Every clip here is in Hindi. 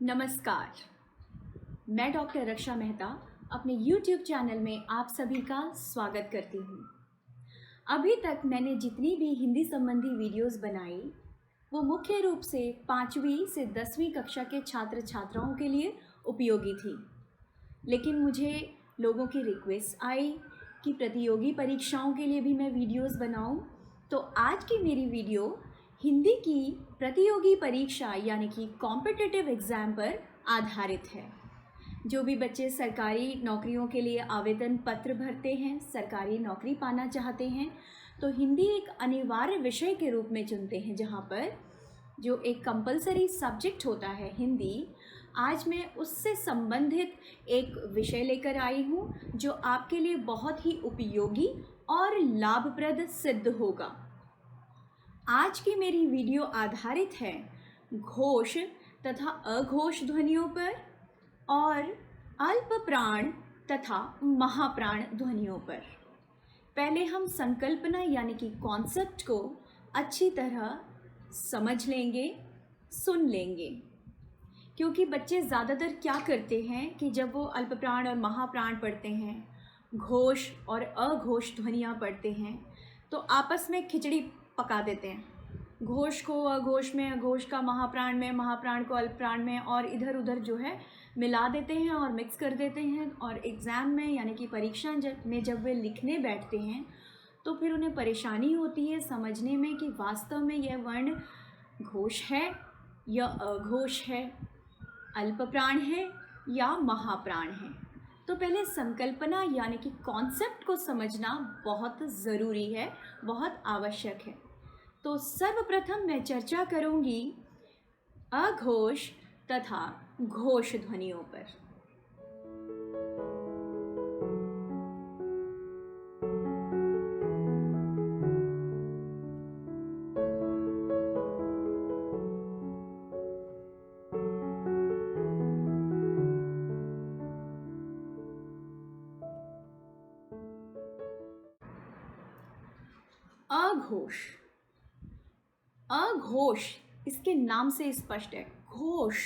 नमस्कार। मैं डॉक्टर रक्षा मेहता अपने YouTube चैनल में आप सभी का स्वागत करती हूँ। अभी तक मैंने जितनी भी हिंदी संबंधी वीडियोस बनाई वो मुख्य रूप से 5वीं से 10वीं कक्षा के छात्र छात्राओं के लिए उपयोगी थी, लेकिन मुझे लोगों की रिक्वेस्ट आई कि प्रतियोगी परीक्षाओं के लिए भी मैं वीडियोस बनाऊं। तो आज की मेरी वीडियो हिंदी की प्रतियोगी परीक्षा यानी कि कॉम्पिटिटिव एग्ज़ाम पर आधारित है। जो भी बच्चे सरकारी नौकरियों के लिए आवेदन पत्र भरते हैं, सरकारी नौकरी पाना चाहते हैं, तो हिंदी एक अनिवार्य विषय के रूप में चुनते हैं, जहाँ पर जो एक कंपलसरी सब्जेक्ट होता है हिंदी, आज मैं उससे संबंधित एक विषय लेकर आई हूँ जो आपके लिए बहुत ही उपयोगी और लाभप्रद सिद्ध होगा। आज की मेरी वीडियो आधारित है घोष तथा अघोष ध्वनियों पर और अल्प प्राण तथा महाप्राण ध्वनियों पर। पहले हम संकल्पना यानी कि कॉन्सेप्ट को अच्छी तरह समझ लेंगे, सुन लेंगे, क्योंकि बच्चे ज़्यादातर क्या करते हैं कि जब वो अल्प प्राण और महाप्राण पढ़ते हैं, घोष और अघोष ध्वनियाँ पढ़ते हैं, तो आपस में खिचड़ी पका देते हैं। घोष को अघोष में, अघोष का महाप्राण में, महाप्राण को अल्प प्राण में, और इधर उधर जो है मिला देते हैं और मिक्स कर देते हैं। और एग्ज़ाम में यानी कि परीक्षा में जब वे लिखने बैठते हैं तो फिर उन्हें परेशानी होती है समझने में कि वास्तव में यह वर्ण घोष है या अघोष है, अल्प प्राण है या महाप्राण है। तो पहले संकल्पना यानी कि कॉन्सेप्ट को समझना बहुत ज़रूरी है, बहुत आवश्यक है। तो सर्वप्रथम मैं चर्चा करूंगी अघोष तथा घोष ध्वनियों पर। अघोष, अघोष इसके नाम से स्पष्ट है। घोष,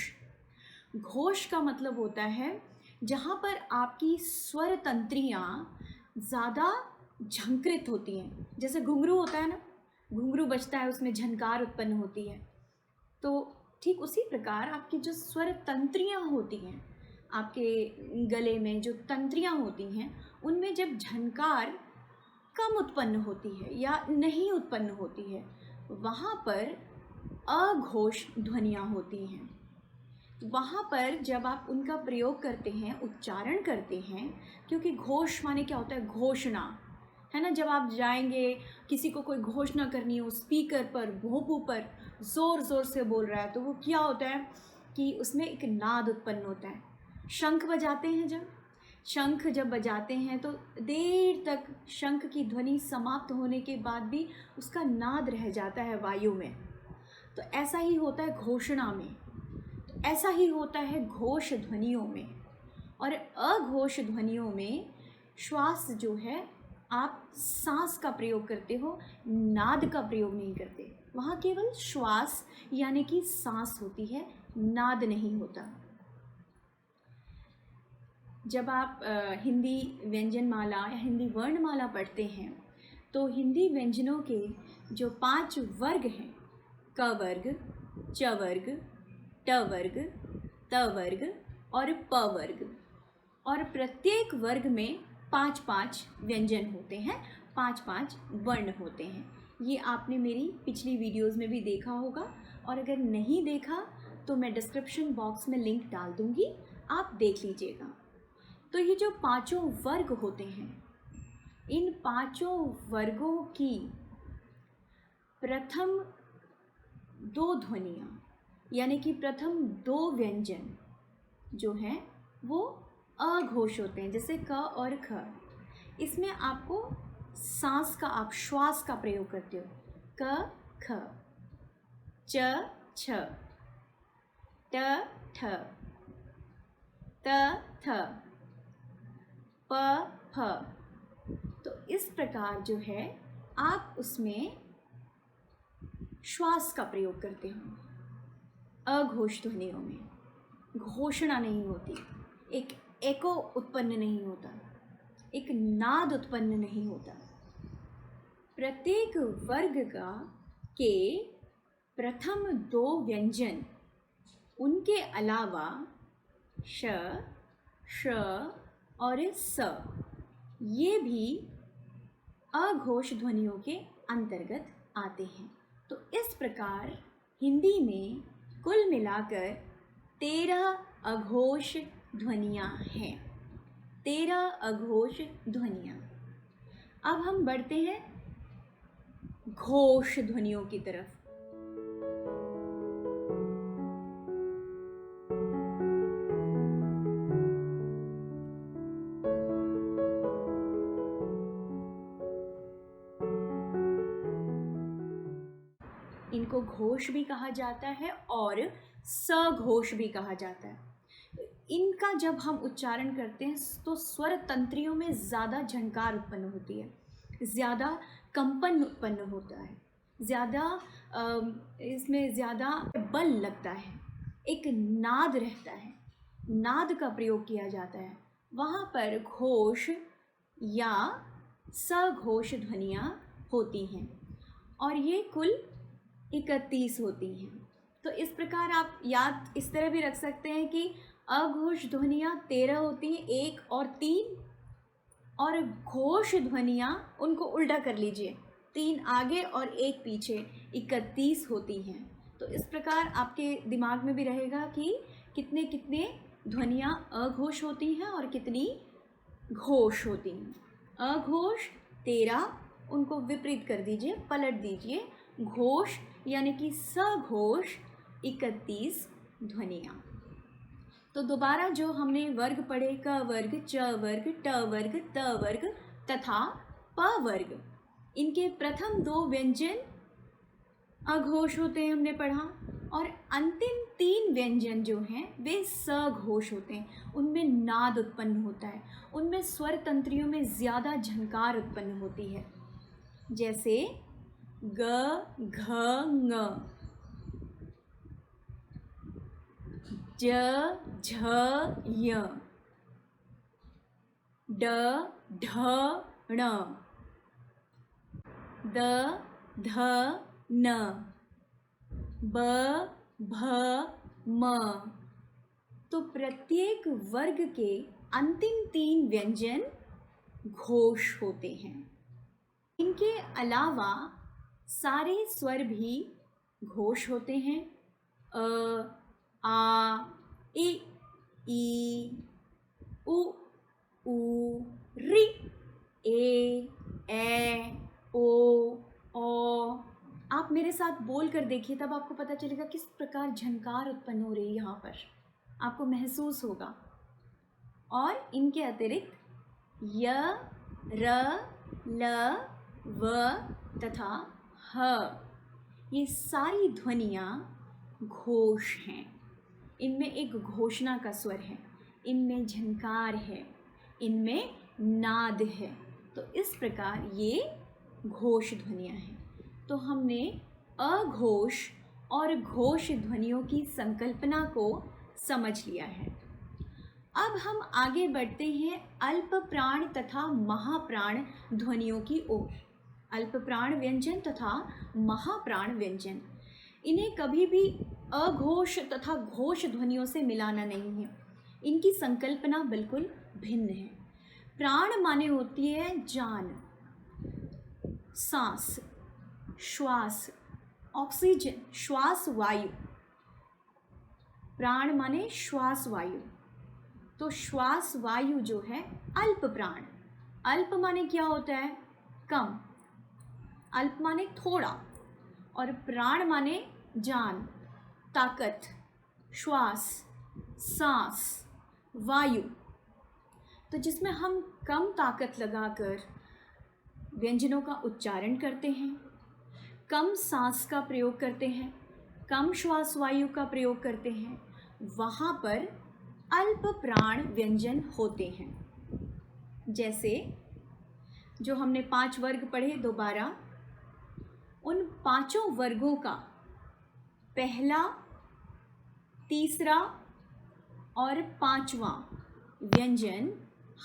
घोष का मतलब होता है जहाँ पर आपकी स्वर तंत्रियाँ ज़्यादा झंकृत होती हैं। जैसे घुंघरू होता है ना, घुंघरू बजता है, उसमें झनकार उत्पन्न होती है। तो ठीक उसी प्रकार आपकी जो स्वर तंत्रियाँ होती हैं, आपके गले में जो तंत्रियाँ होती हैं, उनमें जब झनकार कम उत्पन्न होती है या नहीं उत्पन्न होती है, वहाँ पर अघोष ध्वनियाँ होती हैं। वहाँ पर जब आप उनका प्रयोग करते हैं, उच्चारण करते हैं, क्योंकि घोष माने क्या होता है? घोषणा, है ना। जब आप जाएंगे, किसी को कोई घोषणा करनी हो, स्पीकर पर, भोंपू पर ज़ोर ज़ोर से बोल रहा है, तो वो क्या होता है कि उसमें एक नाद उत्पन्न होता है। शंख बजाते हैं, जब शंख जब बजाते हैं तो देर तक शंख की ध्वनि समाप्त होने के बाद भी उसका नाद रह जाता है वायु में। तो ऐसा ही होता है घोषणा में, तो ऐसा ही होता है घोष ध्वनियों में। और अघोष ध्वनियों में श्वास जो है, आप सांस का प्रयोग करते हो, नाद का प्रयोग नहीं करते। वहाँ केवल श्वास यानी कि सांस होती है, नाद नहीं होता। जब आप हिंदी व्यंजनमाला या हिंदी वर्णमाला पढ़ते हैं तो हिंदी व्यंजनों के जो 5 वर्ग हैं, क वर्ग, च वर्ग, ट वर्ग, त वर्ग और प वर्ग, और प्रत्येक वर्ग में 5-5 व्यंजन होते हैं, 5-5 वर्ण होते हैं। ये आपने मेरी पिछली वीडियोस में भी देखा होगा, और अगर नहीं देखा तो मैं डिस्क्रिप्शन बॉक्स में लिंक डाल दूँगी, आप देख लीजिएगा। तो ये जो 5 वर्ग होते हैं, इन 5 वर्गों की प्रथम 2 ध्वनियाँ यानी कि प्रथम 2 व्यंजन जो हैं वो अघोष होते हैं, जैसे क और ख। इसमें आपको सांस का, आप श्वास का प्रयोग करते हो। क ख, च छ, ट ठ, त थ, प फ। तो इस प्रकार जो है आप उसमें श्वास का प्रयोग करते हो अघोष ध्वनियों में। घोषणा नहीं होती, एक एको उत्पन्न नहीं होता, एक नाद उत्पन्न नहीं होता। प्रत्येक वर्ग के प्रथम 2 व्यंजन, उनके अलावा श, श और स, ये भी अघोष ध्वनियों के अंतर्गत आते हैं। तो इस प्रकार हिंदी में कुल मिलाकर 13 अघोष ध्वनियाँ हैं। 13 अघोष ध्वनियाँ। अब हम बढ़ते हैं घोष ध्वनियों की तरफ। इनको घोष भी कहा जाता है और सघोष भी कहा जाता है। इनका जब हम उच्चारण करते हैं तो स्वर तंत्रियों में ज़्यादा झनकार उत्पन्न होती है, ज़्यादा कंपन उत्पन्न होता है, ज़्यादा इसमें ज़्यादा बल लगता है, एक नाद रहता है, नाद का प्रयोग किया जाता है। वहाँ पर घोष या सघोष ध्वनियाँ होती हैं और ये कुल 31 होती हैं। तो इस प्रकार आप याद इस तरह भी रख सकते हैं कि अघोष ध्वनियाँ 13 होती हैं, 1 और 3, और घोष ध्वनियाँ उनको उल्टा कर लीजिए, 3 आगे और 1 पीछे, 31 होती हैं। तो इस प्रकार आपके दिमाग में भी रहेगा कि कितने कितने ध्वनियाँ अघोष होती हैं और कितनी घोष होती हैं। अघोष 13, उनको विपरीत कर दीजिए, पलट दीजिए, घोष यानी कि सघोष 31 ध्वनियाँ। तो दोबारा जो हमने वर्ग पढ़े, क वर्ग, च वर्ग, ट वर्ग, त वर्ग तथा प वर्ग, इनके प्रथम 2 व्यंजन अघोष होते हैं, हमने पढ़ा, और अंतिम 3 व्यंजन जो हैं वे सघोष होते हैं। उनमें नाद उत्पन्न होता है, उनमें स्वर तंत्रियों में ज़्यादा झंकार उत्पन्न होती है, जैसे ग, घ, ङ, ज, झ, य, ड, ढ, ण, द, ध, न, ब, भ, म। तो प्रत्येक वर्ग के अंतिम 3 व्यंजन घोष होते हैं। इनके अलावा सारे स्वर भी घोष होते हैं। अ, आ, इ, उ, ऋ, ए, ओ, आप मेरे साथ बोल कर देखिए, तब आपको पता चलेगा किस प्रकार झनकार उत्पन्न हो रही है, यहाँ पर आपको महसूस होगा। और इनके अतिरिक्त य, र, ल, व तथा ह, ये सारी ध्वनियाँ घोष हैं। इनमें एक घोषणा का स्वर है, इनमें झनकार है, इनमें नाद है। तो इस प्रकार ये घोष ध्वनियाँ हैं। तो हमने अघोष और घोष ध्वनियों की संकल्पना को समझ लिया है। अब हम आगे बढ़ते हैं अल्प प्राण तथा महाप्राण ध्वनियों की ओर। अल्प प्राण व्यंजन तथा महाप्राण व्यंजन, इन्हें कभी भी अघोष तथा घोष ध्वनियों से मिलाना नहीं है। इनकी संकल्पना बिल्कुल भिन्न है। प्राण माने होती है जान, सांस, श्वास, ऑक्सीजन, श्वास वायु। प्राण माने श्वास वायु। तो श्वास वायु जो है अल्प प्राण। अल्प माने क्या होता है? कम। अल्प माने थोड़ा, और प्राण माने जान, ताकत, श्वास, सांस, वायु। तो जिसमें हम कम ताकत लगाकर व्यंजनों का उच्चारण करते हैं, कम सांस का प्रयोग करते हैं, कम श्वास वायु का प्रयोग करते हैं, वहाँ पर अल्प प्राण व्यंजन होते हैं। जैसे जो हमने 5 वर्ग पढ़े, दोबारा उन 5 वर्गों का पहला, तीसरा और पांचवा व्यंजन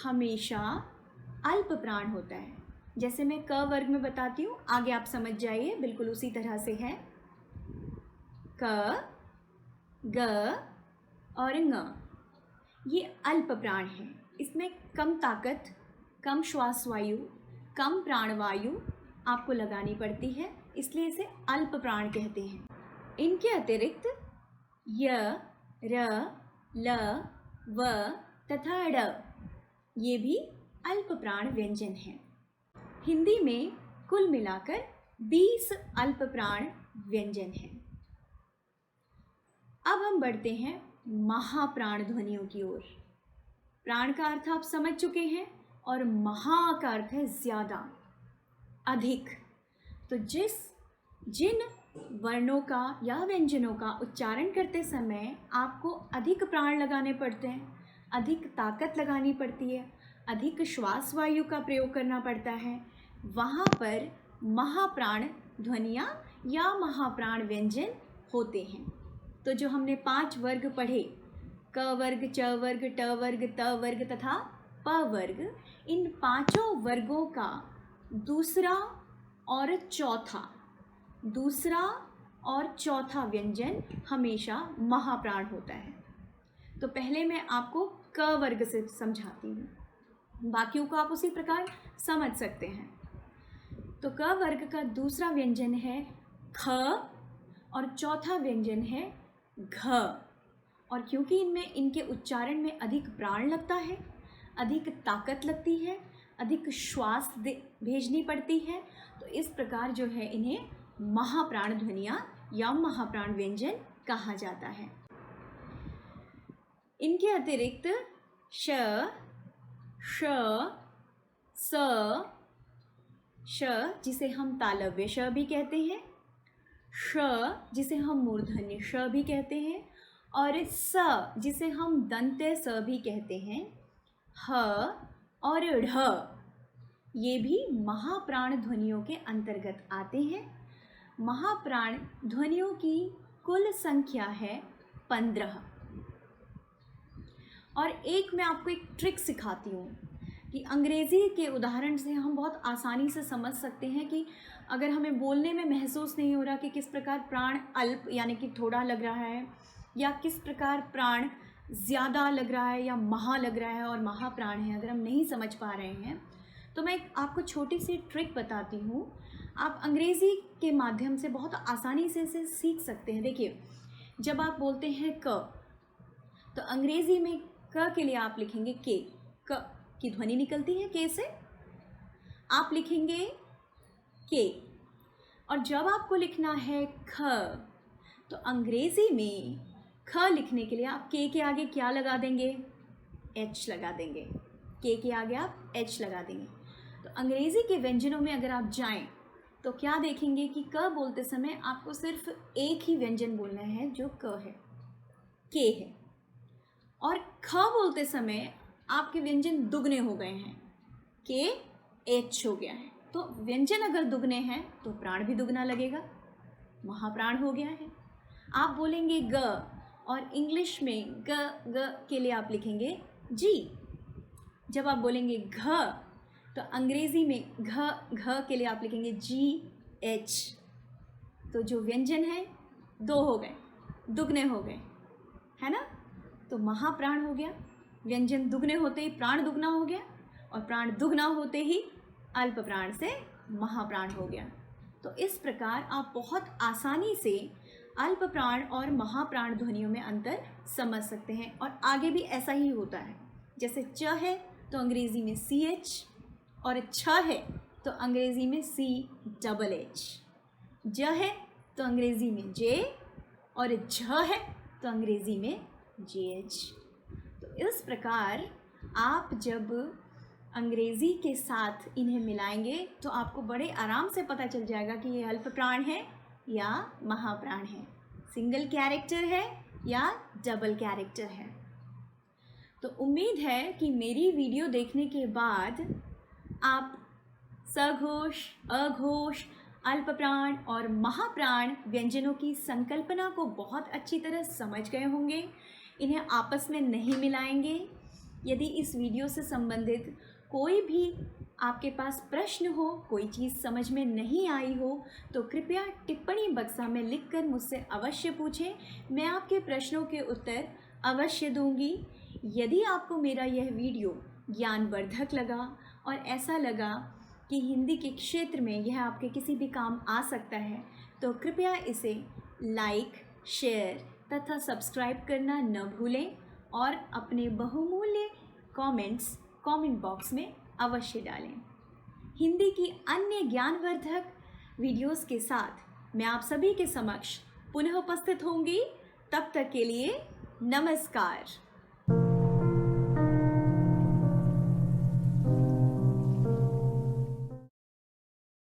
हमेशा अल्प प्राण होता है। जैसे मैं क वर्ग में बताती हूँ, आगे आप समझ जाइए, बिल्कुल उसी तरह से है। क, ग और ङ, ये अल्प प्राण है। इसमें कम ताकत, कम श्वास वायु, कम प्राणवायु आपको लगानी पड़ती है, इसलिए इसे अल्प प्राण कहते हैं। इनके अतिरिक्त य, र, ल, व तथा ड़ ये भी अल्प प्राण व्यंजन हैं। हिंदी में कुल मिलाकर 20 अल्प प्राण व्यंजन हैं। अब हम बढ़ते हैं महाप्राण ध्वनियों की ओर। प्राण का अर्थ आप समझ चुके हैं और महा का अर्थ है ज़्यादा, अधिक। तो जिन वर्णों का या व्यंजनों का उच्चारण करते समय आपको अधिक प्राण लगाने पड़ते हैं, अधिक ताकत लगानी पड़ती है, अधिक श्वास वायु का प्रयोग करना पड़ता है, वहाँ पर महाप्राण ध्वनियाँ या महाप्राण व्यंजन होते हैं। तो जो हमने 5 वर्ग पढ़े, क वर्ग, च वर्ग, ट वर्ग, त वर्ग तथा प वर्ग, इन पांचों वर्गों का दूसरा और चौथा व्यंजन हमेशा महाप्राण होता है। तो पहले मैं आपको क वर्ग से समझाती हूँ, बाकियों को आप उसी प्रकार समझ सकते हैं। तो क वर्ग का दूसरा व्यंजन है ख और चौथा व्यंजन है घ। और क्योंकि इनके उच्चारण में अधिक प्राण लगता है, अधिक ताकत लगती है, अधिक श्वास भेजनी पड़ती है, तो इस प्रकार जो है इन्हें महाप्राण ध्वनियाँ या महाप्राण व्यंजन कहा जाता है। इनके अतिरिक्त श, श, स, श जिसे हम तालव्य श भी कहते हैं, श जिसे हम मूर्धन्य श भी कहते हैं, और स जिसे हम दंत्य स भी कहते हैं, ह और ढ़ ये भी महाप्राण ध्वनियों के अंतर्गत आते हैं। महाप्राण ध्वनियों की कुल संख्या है 15। और एक मैं आपको एक ट्रिक सिखाती हूँ कि अंग्रेज़ी के उदाहरण से हम बहुत आसानी से समझ सकते हैं कि अगर हमें बोलने में महसूस नहीं हो रहा कि किस प्रकार प्राण अल्प यानी कि थोड़ा लग रहा है, या किस प्रकार प्राण ज़्यादा लग रहा है या महा लग रहा है और महाप्राण है, अगर हम नहीं समझ पा रहे हैं तो मैं आपको छोटी सी ट्रिक बताती हूँ। आप अंग्रेज़ी के माध्यम से बहुत आसानी से इसे सीख सकते हैं। देखिए, जब आप बोलते हैं क, तो अंग्रेज़ी में क के लिए आप लिखेंगे के, क की ध्वनि निकलती है के से, आप लिखेंगे के। और जब आपको लिखना है ख, तो अंग्रेज़ी में ख लिखने के लिए आप के आगे क्या लगा देंगे? एच लगा देंगे। के आगे आप एच लगा देंगे। तो अंग्रेज़ी के व्यंजनों में अगर आप जाएं तो क्या देखेंगे कि क बोलते समय आपको सिर्फ एक ही व्यंजन बोलना है जो क है, के है। और ख बोलते समय आपके व्यंजन दुगने हो गए हैं, के एच हो गया है। तो व्यंजन अगर दुगने हैं तो प्राण भी दुगना लगेगा, महाप्राण हो गया है। आप बोलेंगे ग, और इंग्लिश में ग के लिए आप लिखेंगे जी। जब आप बोलेंगे घ, तो अंग्रेज़ी में घ के लिए आप लिखेंगे जी एच। तो जो व्यंजन है दो हो गए, दुगने हो गए, है ना। तो महाप्राण हो गया। व्यंजन दुगने होते ही प्राण दुगना हो गया, और प्राण दुगना होते ही अल्प प्राण से महाप्राण हो गया। तो इस प्रकार आप बहुत आसानी से अल्प प्राण और महाप्राण ध्वनियों में अंतर समझ सकते हैं। और आगे भी ऐसा ही होता है, जैसे च है तो अंग्रेज़ी में सी एच, और छ है तो अंग्रेज़ी में सी डबल एच, ज है तो अंग्रेज़ी में जे, और झ है तो अंग्रेज़ी में जे एच। तो इस प्रकार आप जब अंग्रेज़ी के साथ इन्हें मिलाएंगे तो आपको बड़े आराम से पता चल जाएगा कि ये अल्प प्राण है या महाप्राण है, सिंगल कैरेक्टर है या डबल कैरेक्टर है। तो उम्मीद है कि मेरी वीडियो देखने के बाद आप सघोष, अघोष, अल्प प्राण और महाप्राण व्यंजनों की संकल्पना को बहुत अच्छी तरह समझ गए होंगे। इन्हें आपस में नहीं मिलाएंगे। यदि इस वीडियो से संबंधित कोई भी आपके पास प्रश्न हो, कोई चीज़ समझ में नहीं आई हो, तो कृपया टिप्पणी बक्सा में लिखकर मुझसे अवश्य पूछें। मैं आपके प्रश्नों के उत्तर अवश्य दूंगी। यदि आपको मेरा यह वीडियो ज्ञानवर्धक लगा और ऐसा लगा कि हिंदी के क्षेत्र में यह आपके किसी भी काम आ सकता है, तो कृपया इसे लाइक, शेयर तथा सब्सक्राइब करना न भूलें और अपने बहुमूल्य कमेंट बॉक्स में अवश्य डालें। हिंदी की अन्य ज्ञानवर्धक वीडियोस के साथ मैं आप सभी के समक्ष पुनः उपस्थित होंगी। तब तक के लिए नमस्कार।